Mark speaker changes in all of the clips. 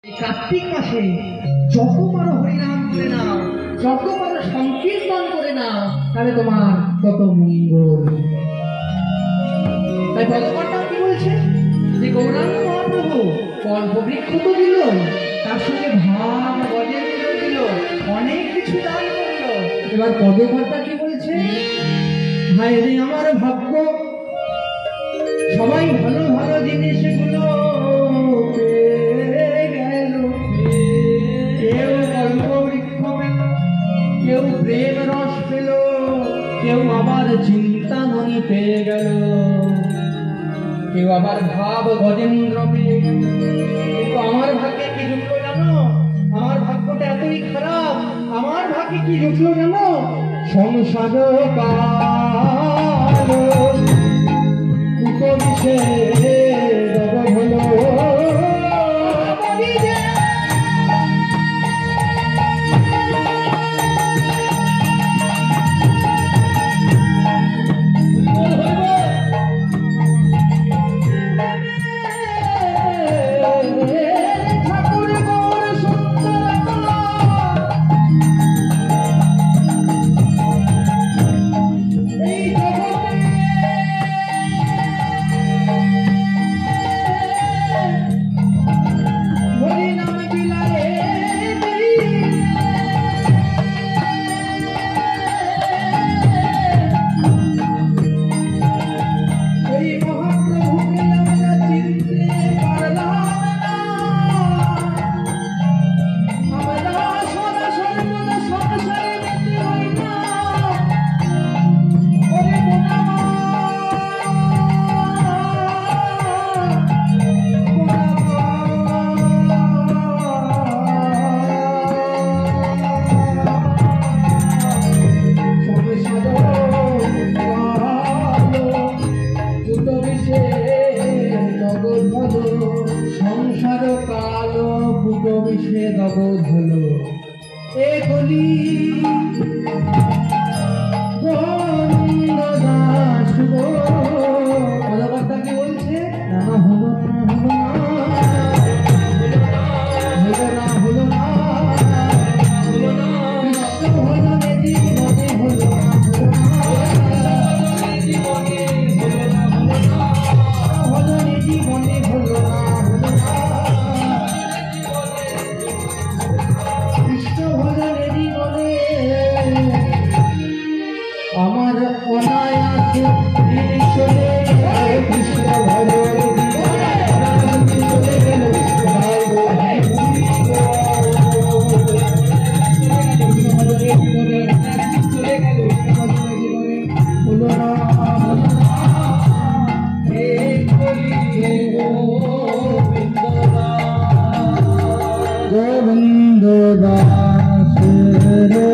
Speaker 1: কার্তিক মাসে যত পারো হরিনাম করে নাও, যত পারো সংকীর্তন করে নাও, তাহলে তোমার তত মঙ্গল। তাই ভগবানটা কি বলছে যে গৌরাঙ্গ মহাপ্রভু কল্পবৃক্ষ তো দিল, তার সঙ্গে ভাব গজেন্দ্র দিল, অনেক কিছু দান করলো। এবার পদকর্তা কি বলছে, হায় রে আমার ভাগ্য, সবাই ভালো ভালো জিনিসগুলো পেয়ে গেল, কেউ কল্পবৃক্ষ পেল, কেউ প্রেম রস পেল, কেউ আবার চিন্তামণি পেয়ে গেল, কেউ আবার ভাব গজেন্দ্র পেয়ে গেল। কিন্তু আমার ভাগ্যে কি জুটলো জানো? আমার ভাগ্যটা এতই খারাপ, আমার ভাগ্যে কি জুটলো জানো? সংসার কাল কুকবিষে জগৎ হলো, সংসার কালো কুকবিষে জগৎ হলো। এ কলি গোবিন্দ দাস গো, পদকর্তা কি বলছে? না হলো না, হলো না, হলো না, হলো না, কৃষ্ণ হলো নেদি মনে হলো না, হলো নেদি মনে হলো না, আমার অনায়াসে চলে কৃষ্ণ চলে গেল, হলো না গোবিন্দ দাস রে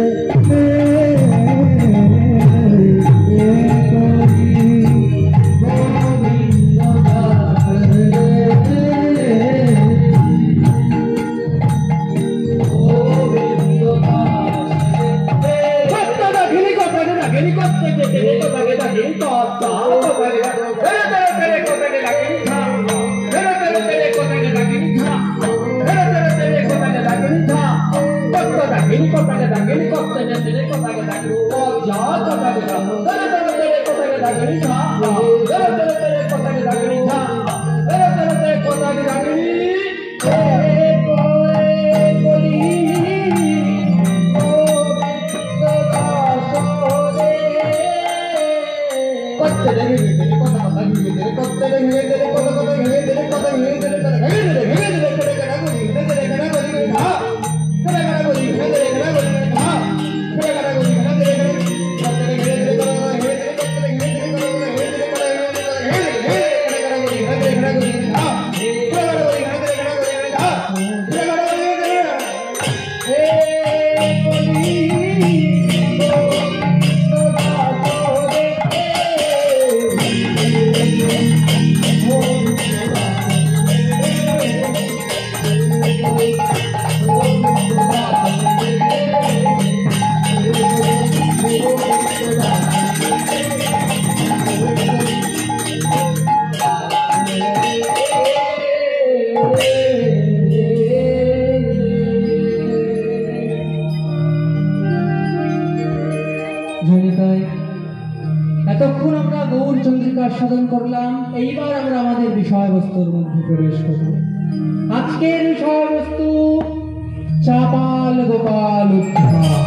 Speaker 1: এতক্ষণ আমরা গৌর চন্দ্রিকা সাধন করলাম, এইবার আমরা আমাদের বিষয়বস্তুর মধ্যে প্রবেশ করব। আজকের বিষয়বস্তু চাপাল গোপাল উদ্ধার।